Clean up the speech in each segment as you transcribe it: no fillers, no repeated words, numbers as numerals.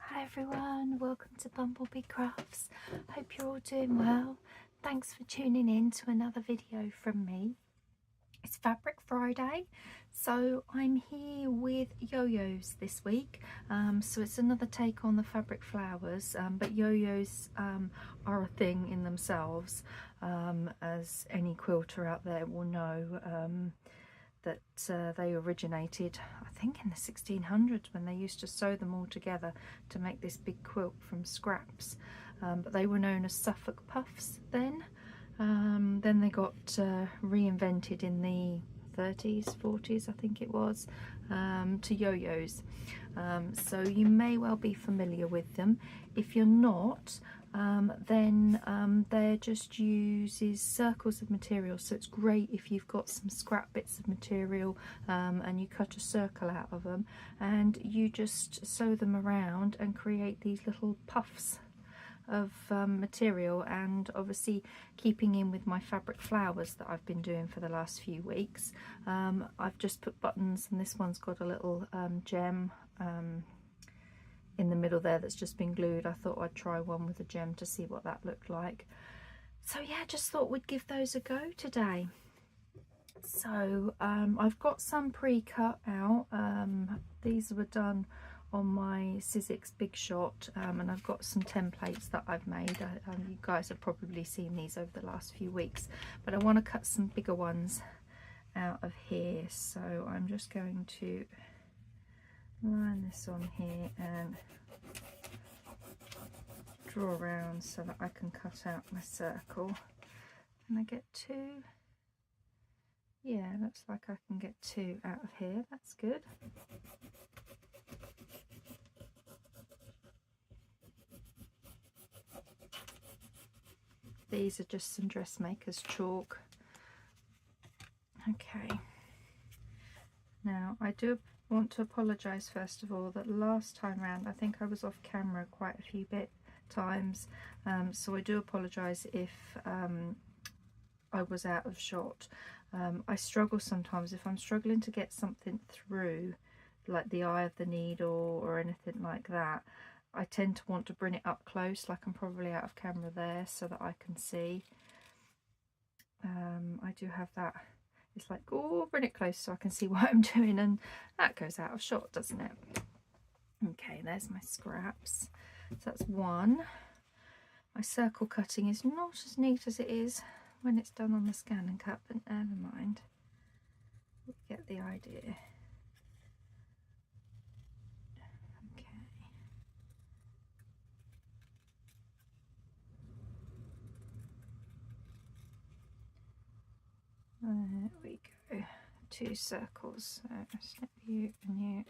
Hi everyone, welcome to BumbleBeeCrafts. Hope you're all doing well. Thanks for tuning in to another video from me. It's Fabric Friday, so I'm here with yo-yos this week. So it's another take on the fabric flowers, but yo-yos are a thing in themselves, as any quilter out there will know. That they originated, I think, in the 1600s when they used to sew them all together to make this big quilt from scraps. But they were known as Suffolk Puffs then. Then they got reinvented in the 30s, 40s, I think it was, to yo-yos. So you may well be familiar with them. If you're not, then they're just uses circles of material, so it's great if you've got some scrap bits of material and you cut a circle out of them and you just sew them around and create these little puffs of material. And obviously, keeping in with my fabric flowers that I've been doing for the last few weeks, I've just put buttons, and this one's got a little gem in the middle there that's just been glued. I thought I'd try one with a gem to see what that looked like. So yeah, just thought we'd give those a go today. So I've got some pre-cut out. These were done on my Sizzix Big Shot, and I've got some templates that I've made. You guys have probably seen these over the last few weeks, but I want to cut some bigger ones out of here. So I'm just going to line this on here and draw around so that I can cut out my circle. Can I get two? Yeah, looks like I can get two out of here. That's good. These are just some dressmaker's chalk. Okay. Now I do want to apologise first of all that last time round I think I was off camera quite a few times, so I do apologise if I was out of shot. I struggle sometimes if I'm struggling to get something through, like the eye of the needle or anything like that. I tend to want to bring it up close, like I'm probably out of camera there, so that I can see. I do have that. It's like, oh, bring it close so I can see what I'm doing, and that goes out of shot, doesn't it? Okay, there's my scraps. So that's one. My circle cutting is not as neat as it is when it's done on the scan and cut, but never mind. You get the idea. Okay. There we go. Two circles. So snip you and you.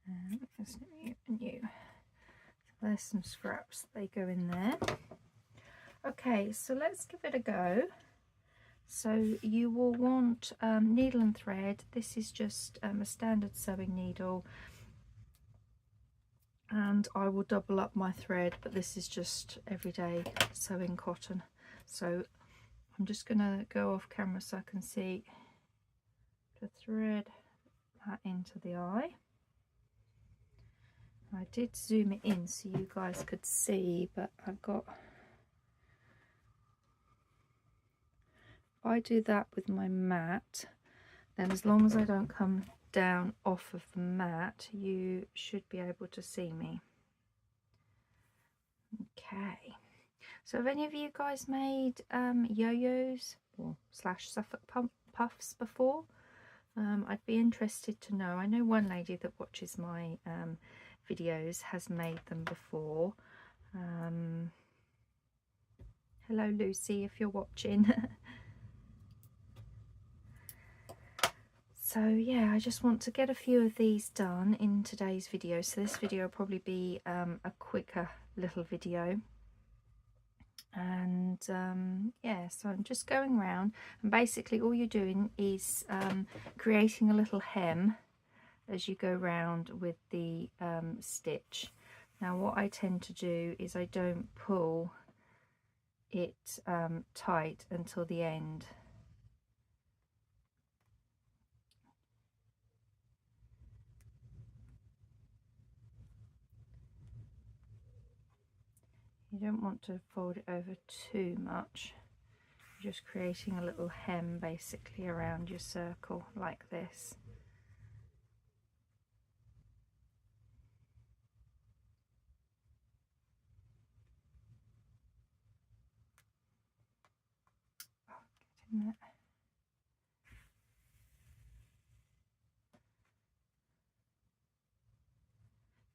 And snip you and you. So there's some scraps. They go in there. Okay, so let's give it a go. So you will want needle and thread. This is just a standard sewing needle, and I will double up my thread, but this is just everyday sewing cotton. So I'm just going to go off camera so I can see to thread that into the eye. I did zoom it in so you guys could see, but I've got, if I do that with my mat, then as long as I don't come down off of the mat, you should be able to see me. Okay, so have any of you guys made yo-yos or slash Suffolk Puffs before? I'd be interested to know. I know one lady that watches my videos has made them before. Hello Lucy, if you're watching. So yeah, I just want to get a few of these done in today's video. So this video will probably be a quicker little video. And yeah, so I'm just going around, and basically all you're doing is creating a little hem as you go round with the stitch. Now what I tend to do is I don't pull it tight until the end. don't want to fold it over too much. You're just creating a little hem basically around your circle like this. Oh, get in there.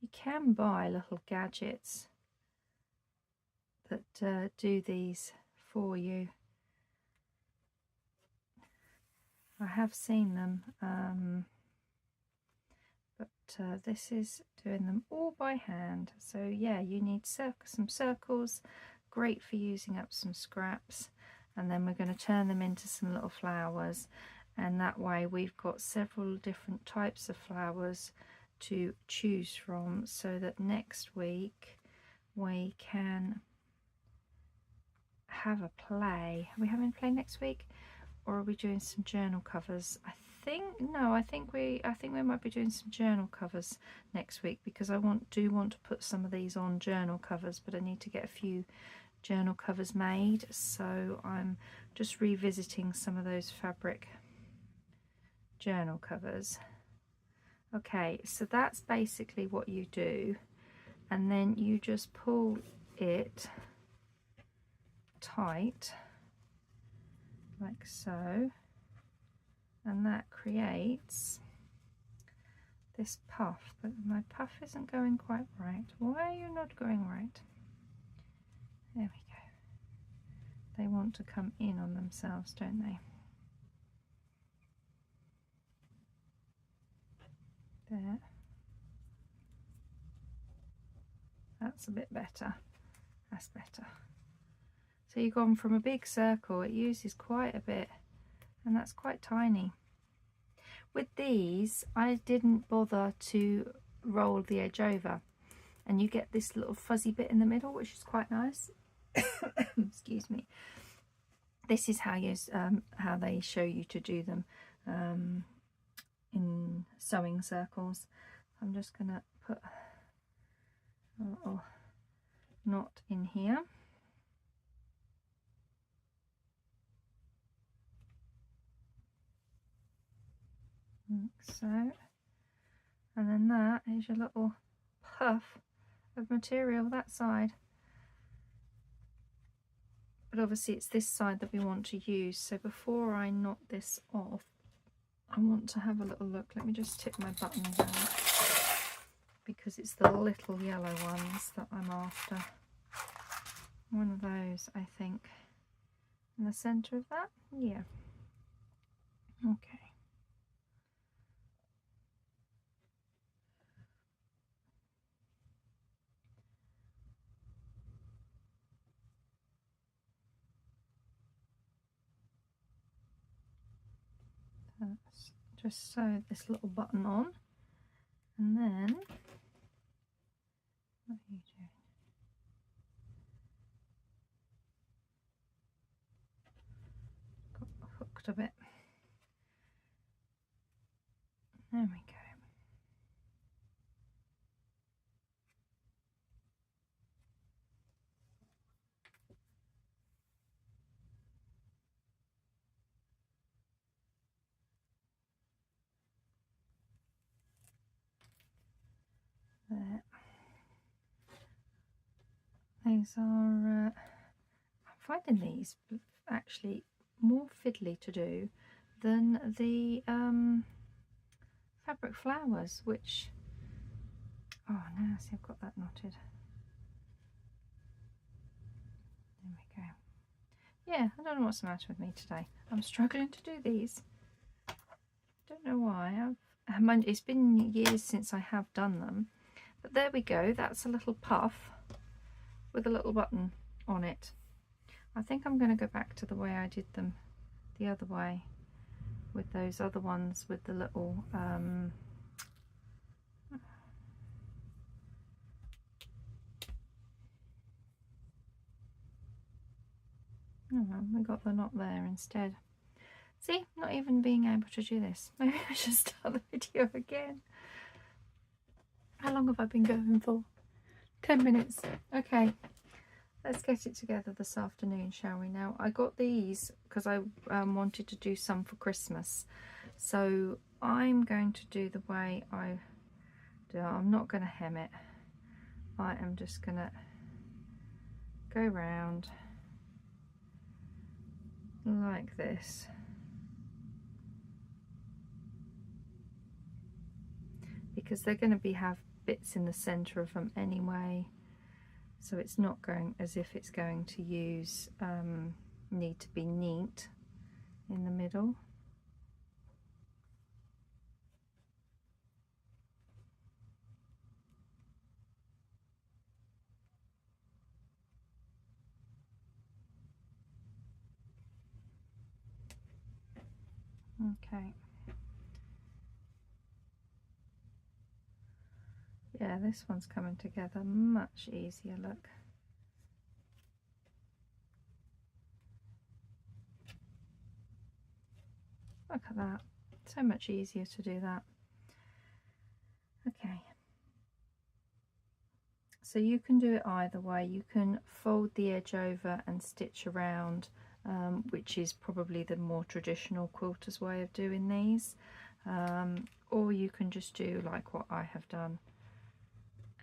You can buy little gadgets that do these for you. I have seen them, but this is doing them all by hand. So yeah, you need some circles, great for using up some scraps, and then we're going to turn them into some little flowers, and that way we've got several different types of flowers to choose from, so that next week we can have a play. Are we having a play next week, or are we doing some journal covers? I think we might be doing some journal covers next week, because I do want to put some of these on journal covers, but I need to get a few journal covers made, so I'm just revisiting some of those fabric journal covers. Okay, so that's basically what you do, and then you just pull it tight like so, and that creates this puff. But my puff isn't going quite right. Why are you not going right? There we go. They want to come in on themselves, don't they? There. That's a bit better. That's better. So you've gone from a big circle, it uses quite a bit, and that's quite tiny. With these, I didn't bother to roll the edge over, and you get this little fuzzy bit in the middle, which is quite nice. Excuse me. This is how they show you to do them in sewing circles. I'm just going to put a little knot in here. Like so, and then that is your little puff of material that side, but obviously it's this side that we want to use. So before I knot this off, I want to have a little look. Let me just tip my buttons out, because it's the little yellow ones that I'm after. One of those, I think, in the center of that. Yeah, okay. Let's just sew this little button on, and then what are you doing? Got hooked a bit. There we go. There. These are, I'm finding these actually more fiddly to do than the fabric flowers, which, oh no, see, I've got that knotted. There we go. Yeah, I don't know what's the matter with me today. I'm struggling to do these. Don't know why. It's been years since I have done them. But there we go, that's a little puff with a little button on it. I think I'm going to go back to the way I did them the other way, with those other ones with the little we got the knot there instead. See, not even being able to do this. Maybe I should start the video again. How long have I been going for? 10 minutes. Okay, let's get it together this afternoon, shall we? Now, I got these because I wanted to do some for Christmas. So I'm going to do the way I do. I'm not going to hem it. I am just going to go round like this. Because they're going to have bits in the centre of them anyway. So it's not going as if it's going to need to be neat in the middle. Okay. Yeah, this one's coming together much easier, look. Look at that. So much easier to do that. Okay. So you can do it either way. You can fold the edge over and stitch around, which is probably the more traditional quilter's way of doing these. Or you can just do like what I have done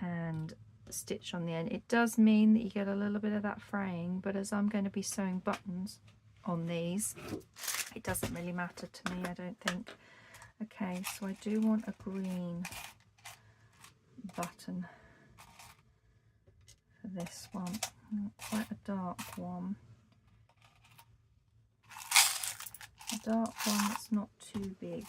and stitch on the end. It does mean that you get a little bit of that fraying, but as I'm going to be sewing buttons on these, it doesn't really matter to me, I don't think. Okay, so I do want a green button for this one, quite a dark one. A dark one that's not too big.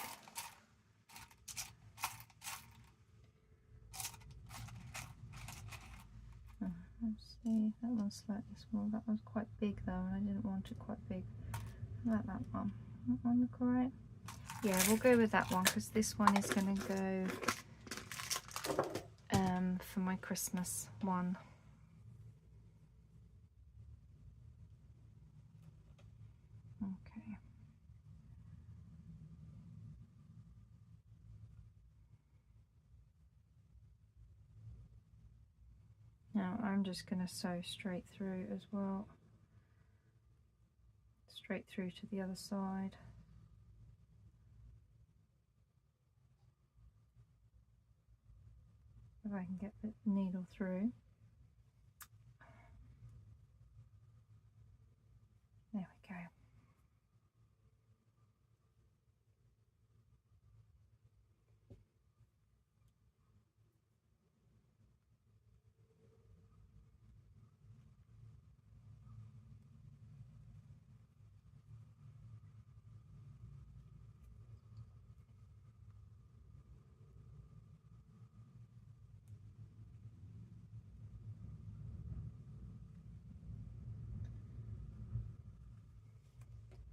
Let's see, that one's slightly small. That one's quite big though, and I didn't want it quite big. I like that one. That one look alright? Yeah, we'll go with that one because this one is going to go for my Christmas one. Okay. Now I'm just going to sew straight through as well. Straight through to the other side. If I can get the needle through. There we go.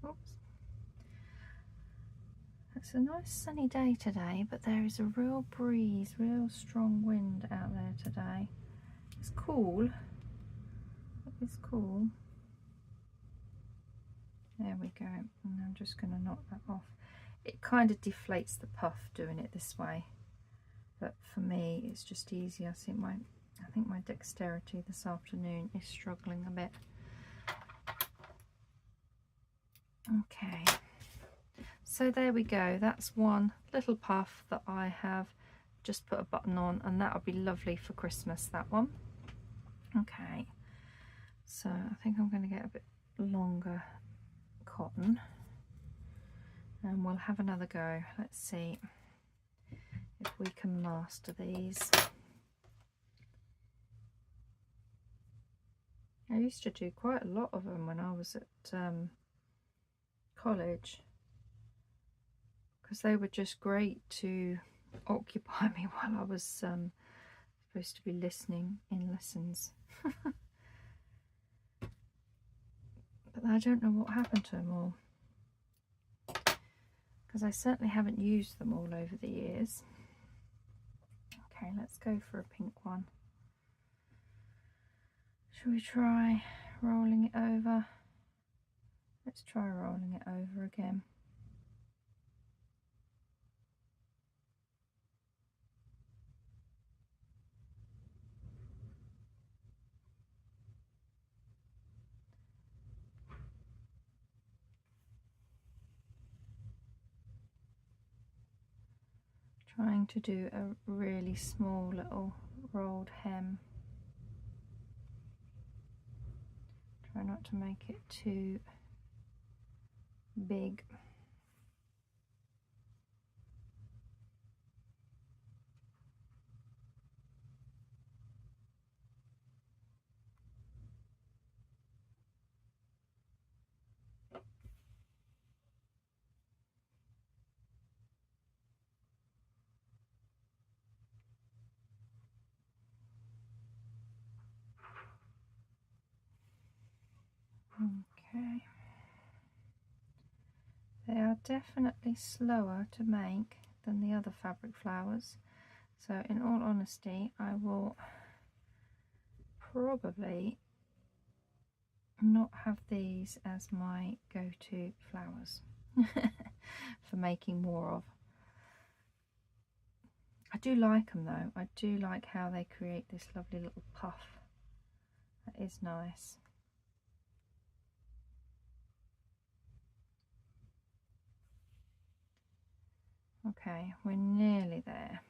Oops. It's a nice sunny day today, but there is a real breeze, real strong wind out there today. It's cool. It's cool. There we go. And I'm just going to knock that off. It kind of deflates the puff doing it this way, but for me it's just easy. I think my dexterity this afternoon is struggling a bit. Okay. So there we go, that's one little puff that I have just put a button on, and that would be lovely for Christmas, that one. Okay, so I think I'm going to get a bit longer cotton and we'll have another go. Let's see if we can master these. I used to do quite a lot of them when I was at college, because they were just great to occupy me while I was supposed to be listening in lessons. But I don't know what happened to them all, because I certainly haven't used them all over the years. Okay, let's go for a pink one. Shall we try rolling it over? Let's try rolling it over again. Trying to do a really small little rolled hem. Try not to make it too big. Okay. They are definitely slower to make than the other fabric flowers. So in all honesty, I will probably not have these as my go-to flowers for making more of. I do like them though. I do like how they create this lovely little puff. That is nice. Okay, we're nearly there.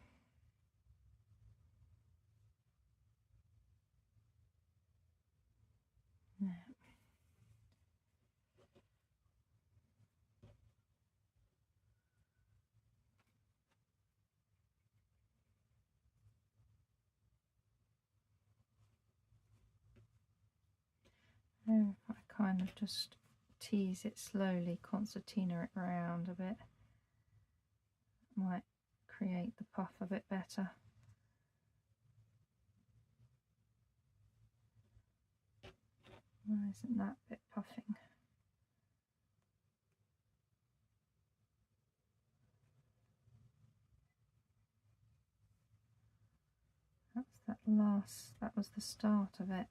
Now, I kind of just tease it slowly, concertina it around a bit. Might create the puff a bit better. Why isn't that bit puffing? That was the start of it.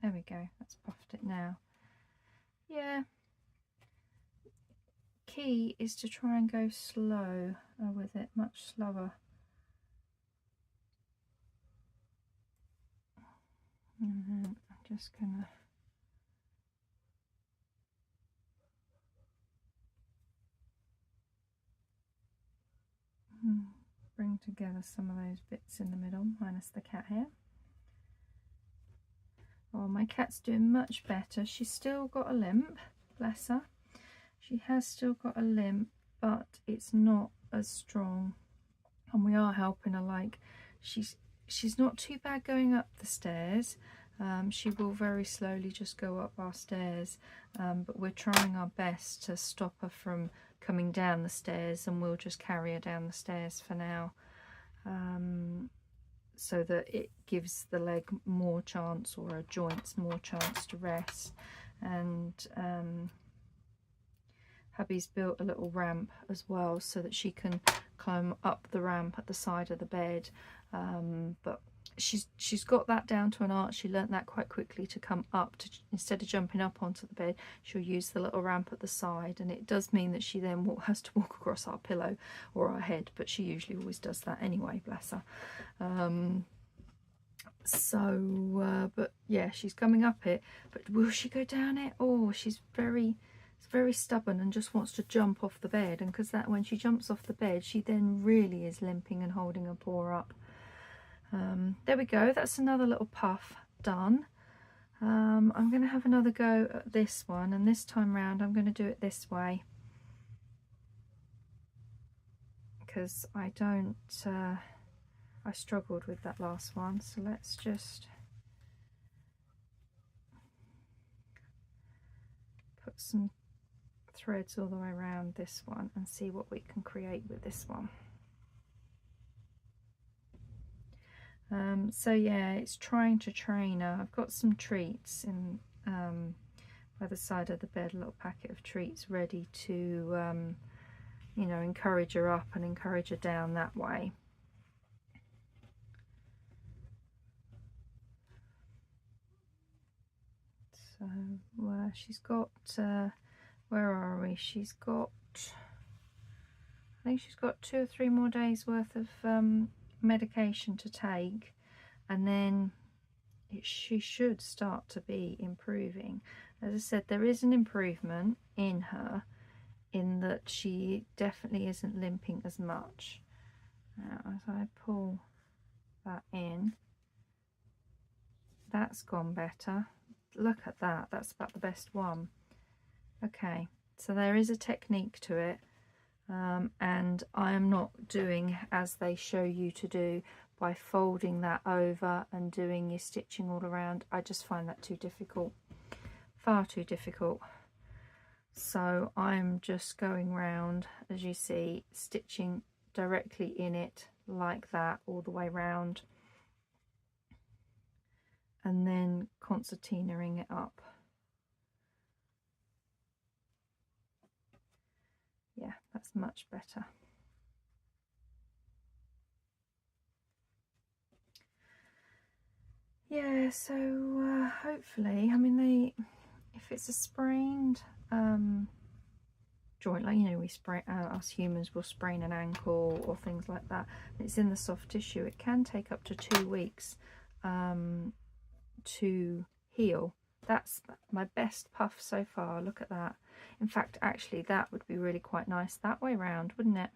There we go, that's puffed it now. Yeah. Key is to try and go slow with it, much slower. And then I'm just gonna bring together some of those bits in the middle, minus the cat hair. Oh, my cat's doing much better. She's still got a limp, bless her. She has still got a limp, but it's not as strong. And we are helping her, like, she's not too bad going up the stairs. She will very slowly just go up our stairs, but we're trying our best to stop her from coming down the stairs, and we'll just carry her down the stairs for now, so that it gives the leg more chance, or her joints more chance to rest. And hubby's built a little ramp as well so that she can climb up the ramp at the side of the bed, but she's got that down to an art. She learnt that quite quickly, to come up, to instead of jumping up onto the bed, she'll use the little ramp at the side, and it does mean that she then has to walk across our pillow or our head, but she usually always does that anyway, bless her. But yeah, she's coming up it, but will she go down it? Oh, she's very stubborn and just wants to jump off the bed, and because that when she jumps off the bed, she then really is limping and holding her paw up. There we go, that's another little puff done. I'm going to have another go at this one, and this time round I'm going to do it this way, because I struggled with that last one. So let's just put some threads all the way around this one and see what we can create with this one. So yeah, it's trying to train her. I've got some treats in by the side of the bed, a little packet of treats ready to you know, encourage her up and encourage her down that way. So she's got where are we? She's got, I think she's got 2 or 3 more days worth of medication to take, and then she should start to be improving. As I said, there is an improvement in her, in that she definitely isn't limping as much. Now as I pull that in, that's gone better. Look at that, that's about the best one. Okay, so there is a technique to it, and I am not doing as they show you to do by folding that over and doing your stitching all around. I just find that too difficult, far too difficult. So I'm just going round, as you see, stitching directly in it like that all the way round, and then concertinaing it up. Yeah, that's much better. Yeah, so hopefully, I mean, if it's a sprained joint, like, you know, we sprain, us humans will sprain an ankle or things like that, and it's in the soft tissue, it can take up to 2 weeks to heal. That's my best puff so far. Look at that. In fact, actually, that would be really quite nice that way round, wouldn't it,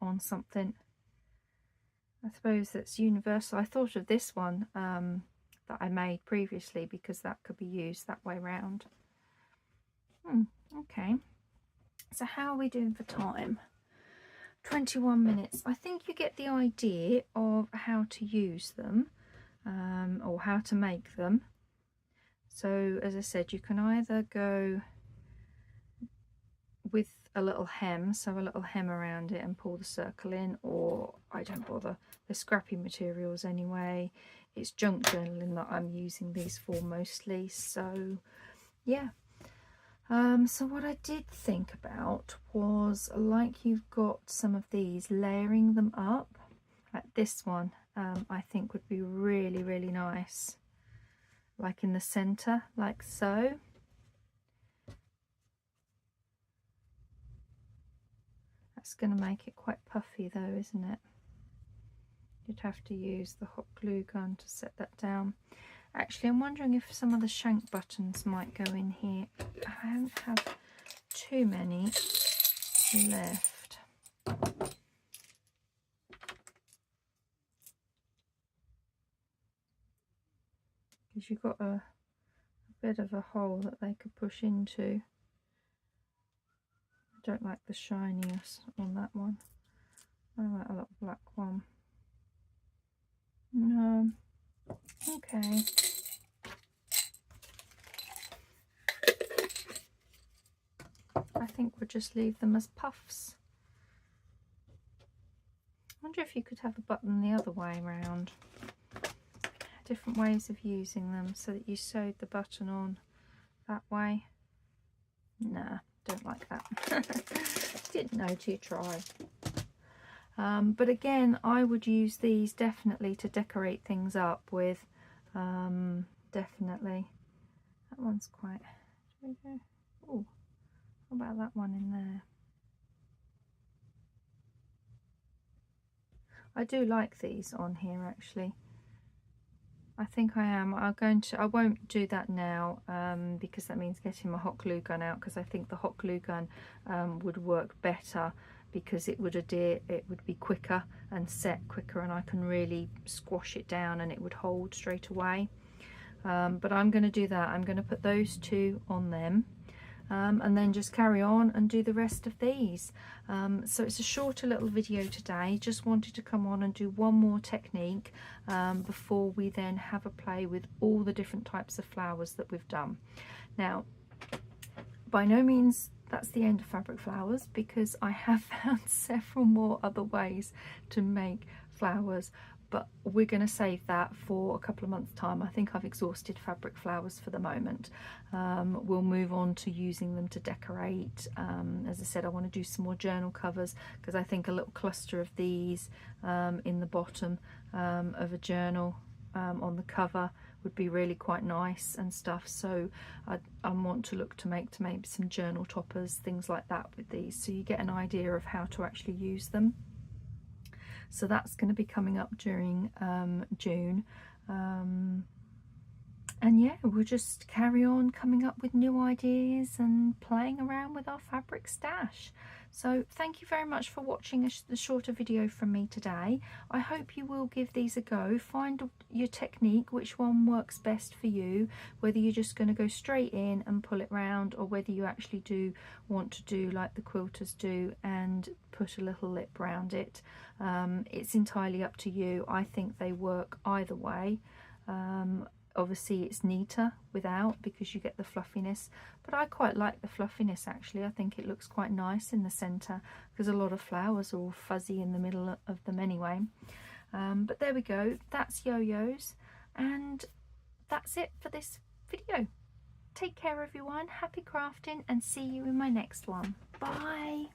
on something. I suppose that's universal. I thought of this one that I made previously because that could be used that way round. Okay, so how are we doing for time? 21 minutes. I think you get the idea of how to use them, or how to make them. So as I said, you can either go with a little hem, so a little hem around it and pull the circle in, or I don't bother. They're scrappy materials anyway. It's junk journaling that I'm using these for mostly, so yeah. So what I did think about was, like, you've got some of these, layering them up, like this one. I think would be really, really nice, like in the center, like so. That's going to make it quite puffy though, isn't it? You'd have to use the hot glue gun to set that down. Actually, I'm wondering if some of the shank buttons might go in here. I don't have too many left. Because you've got a bit of a hole that they could push into. I don't like the shininess on that one. I like a little black one. No. Okay. I think we'll just leave them as puffs. I wonder if you could have a button the other way around. Different ways of using them, so that you sewed the button on that way. Nah, don't like that. Didn't know till you try. But again, I would use these definitely to decorate things up with. Definitely. That one's quite... Oh, how about that one in there? I do like these on here actually. I think I am. I won't do that now because that means getting my hot glue gun out, because I think the hot glue gun would work better, because it would adhere, it would be quicker and set quicker, and I can really squash it down and it would hold straight away. But I'm going to do that. I'm going to put those two on them. And then just carry on and do the rest of these. So it's a shorter little video today. Just wanted to come on and do one more technique before we then have a play with all the different types of flowers that we've done. Now, by no means that's the end of fabric flowers, because I have found several more other ways to make flowers, but we're going to save that for a couple of months' time. I think I've exhausted fabric flowers for the moment. We'll move on to using them to decorate. As I said, I want to do some more journal covers, because I think a little cluster of these in the bottom of a journal on the cover would be really quite nice and stuff. So I want to look to make maybe some journal toppers, things like that with these, so you get an idea of how to actually use them. So that's going to be coming up during June. And yeah, we'll just carry on coming up with new ideas and playing around with our fabric stash. So thank you very much for watching the shorter video from me today. I hope you will give these a go. Find your technique, which one works best for you, whether you're just going to go straight in and pull it round, or whether you actually do want to do like the quilters do and put a little lip round it. It's entirely up to you. I think they work either way. Obviously it's neater without, because you get the fluffiness, but I quite like the fluffiness actually. I think it looks quite nice in the centre, because a lot of flowers are all fuzzy in the middle of them anyway. But there we go, that's yo-yos, and that's it for this video. Take care everyone, happy crafting, and see you in my next one. Bye.